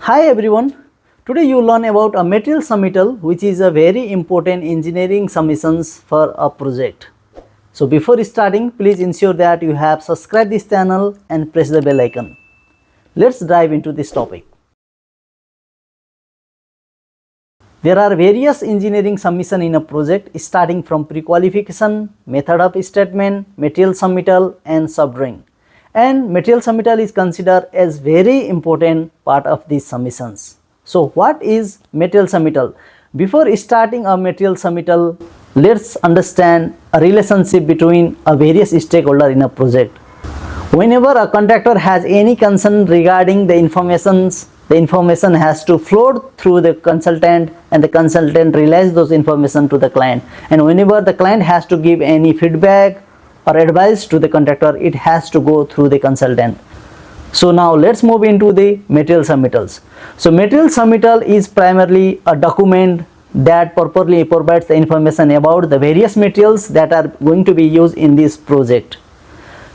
Hi everyone, today you learn about a material submittal, which is a very important engineering submissions for a project. So before starting, please ensure that you have subscribed this channel and press the bell icon. Let's dive into this topic. There are various engineering submission in a project starting from pre-qualification, method of statement, material submittal and subdrawing. And material submittal is considered as very important part of these submissions. So what is material submittal? Before starting a material submittal, let's understand a relationship between a various stakeholder in a project. Whenever a contractor has any concern regarding the information has to flow through the consultant, and the consultant relays those information to the client. And whenever the client has to give any feedback or advice to the contractor, it has to go through the consultant. So now let's move into the material submittals. So material submittal is primarily a document that properly provides the information about the various materials that are going to be used in this project.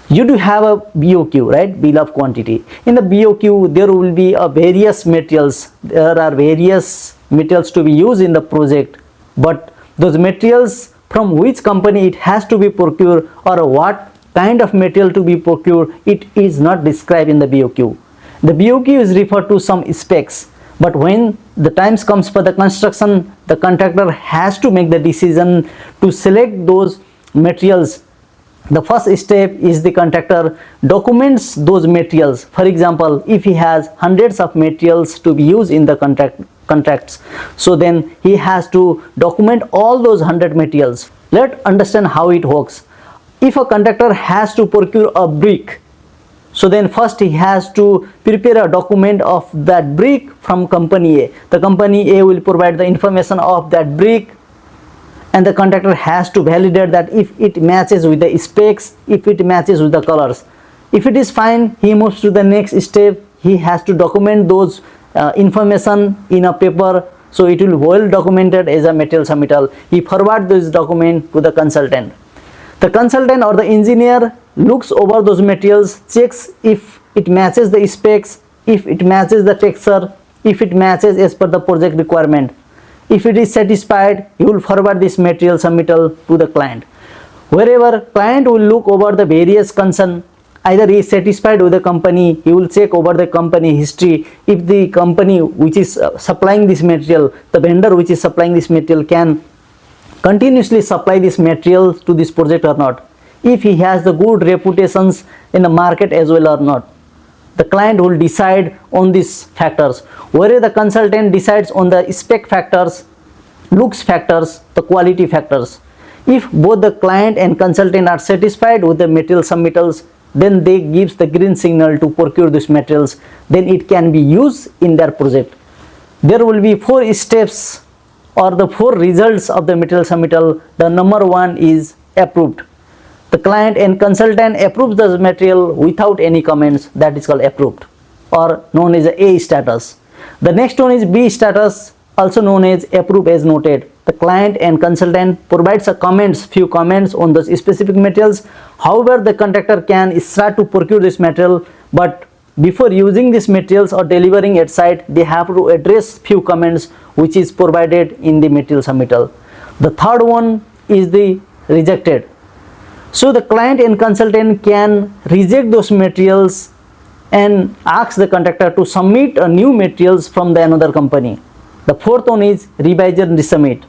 You do have a BOQ, right? Bill of quantity. In the BOQ, there will be various materials. There are various materials to be used in the project, but those materials from which company it has to be procured or what kind of material to be procured, it is not described in the BOQ. The BOQ is referred to some specs, but when the times comes for the construction, the contractor has to make the decision to select those materials. The first step is the contractor documents those materials. For example, if he has hundreds of materials to be used in the contracts, so then he has to document all those 100 materials. Let's understand how it works. If a contractor has to procure a brick, so then first he has to prepare a document of that brick from company A. The company A will provide the information of that brick, and the contractor has to validate that if it matches with the specs, if it matches with the colors. If it is fine, he moves to the next step. He has to document those information in a paper, so it will be well documented as a material submittal. He forwards this document to the consultant. The consultant or the engineer looks over those materials, checks if it matches the specs, if it matches the texture, if it matches as per the project requirement. If it is satisfied, he will forward this material submittal to the client. Wherever client will look over the various concern, either he is satisfied with the company, he will check over the company history, if the company which is supplying this material, the vendor which is supplying this material can continuously supply this material to this project or not, if he has the good reputations in the market as well or not. The client will decide on these factors, whereas the consultant decides on the spec factors, looks factors, the quality factors. If both the client and consultant are satisfied with the material submittals, then they gives the green signal to procure these materials, then it can be used in their project. There will be 4 steps or the 4 results of the material submittal. The number 1 is approved. The client and consultant approves the material without any comments, that is called approved, or known as A status. The next one is B status, also known as approved as noted. The client and consultant provides few comments on those specific materials. However, the contractor can start to procure this material, but before using these materials or delivering at site, they have to address few comments which is provided in the material submittal. The third one is the rejected. So the client and consultant can reject those materials and ask the contractor to submit a new materials from the another company. The fourth one is revise and resubmit.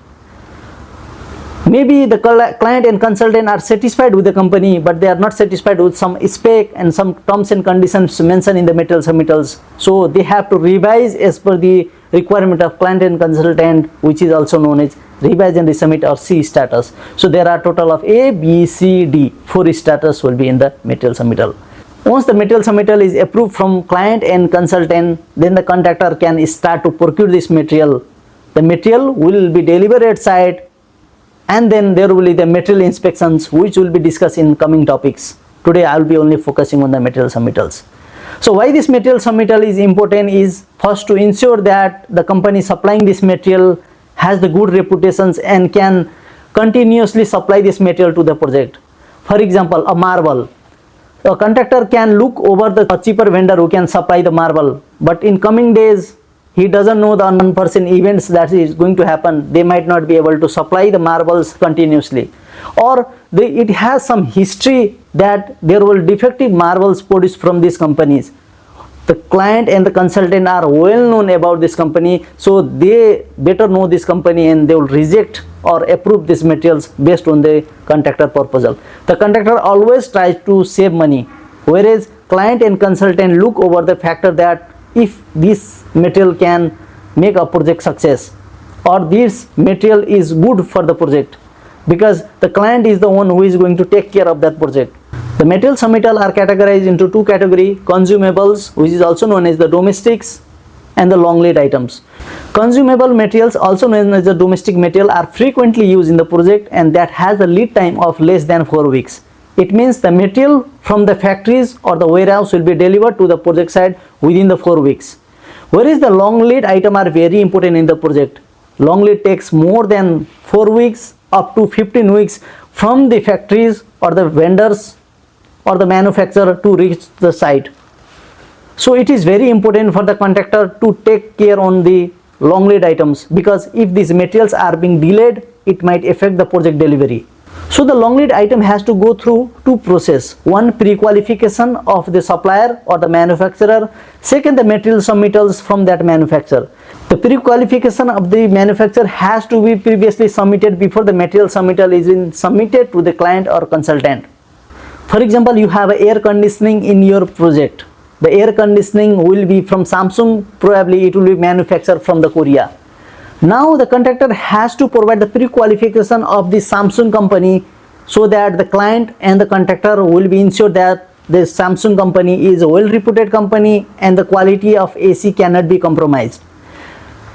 Maybe the client and consultant are satisfied with the company, but they are not satisfied with some spec and some terms and conditions mentioned in the material submittals. So they have to revise as per the requirement of client and consultant, which is also known as revise and resubmit or C status. So there are total of A, B, C, D, 4 status will be in the material submittal. Once the material submittal is approved from client and consultant, then the contractor can start to procure this material. The material will be delivered at site, and then there will be the material inspections, which will be discussed in coming topics. Today I will be only focusing on the material submittals. So why this material submittal is important is first to ensure that the company supplying this material has the good reputations and can continuously supply this material to the project. For example, a marble. A contractor can look over the cheaper vendor who can supply the marble, but in coming days he doesn't know the unforeseen events that is going to happen. They might not be able to supply the marbles continuously, or it has some history that there were defective marbles produced from these companies. The client and the consultant are well known about this company, so they better know this company and they will reject or approve these materials based on the contractor proposal. The contractor always tries to save money, whereas client and consultant look over the factor that if this material can make a project success, or this material is good for the project, because the client is the one who is going to take care of that project. The material submittal are categorized into two categories: consumables, which is also known as the domestics, and the long lead items. Consumable materials, also known as the domestic material, are frequently used in the project and that has a lead time of less than 4 weeks. It means the material from the factories or the warehouse will be delivered to the project site within the 4 weeks. Whereas the long lead item are very important in the project. Long lead takes more than 4 weeks up to 15 weeks from the factories or the vendors or the manufacturer to reach the site. So it is very important for the contractor to take care on the long lead items, because if these materials are being delayed, it might affect the project delivery. So the long lead item has to go through two processes: one, pre-qualification of the supplier or the manufacturer; second, the material submittals from that manufacturer. The pre-qualification of the manufacturer has to be previously submitted before the material submittal is submitted to the client or consultant. For example, you have air conditioning in your project. The air conditioning will be from Samsung, probably it will be manufactured from the Korea. Now the contractor has to provide the pre-qualification of the Samsung company, so that the client and the contractor will be ensured that the Samsung company is a well-reputed company and the quality of AC cannot be compromised.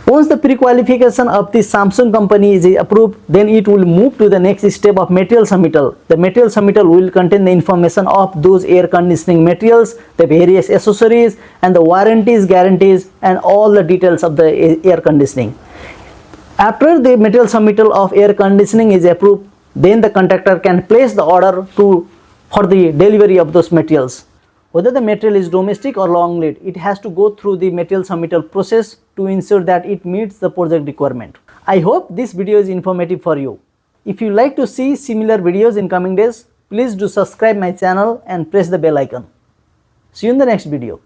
Once the pre-qualification of the Samsung company is approved, then it will move to the next step of material submittal. The material submittal will contain the information of those air conditioning materials, the various accessories, and the warranties, guarantees, and all the details of the air conditioning. After the material submittal of air conditioning is approved, then the contractor can place the order for the delivery of those materials. Whether the material is domestic or long lead, it has to go through the material submittal process to ensure that it meets the project requirement. I hope this video is informative for you. If you like to see similar videos in coming days, please do subscribe my channel and press the bell icon. See you in the next video.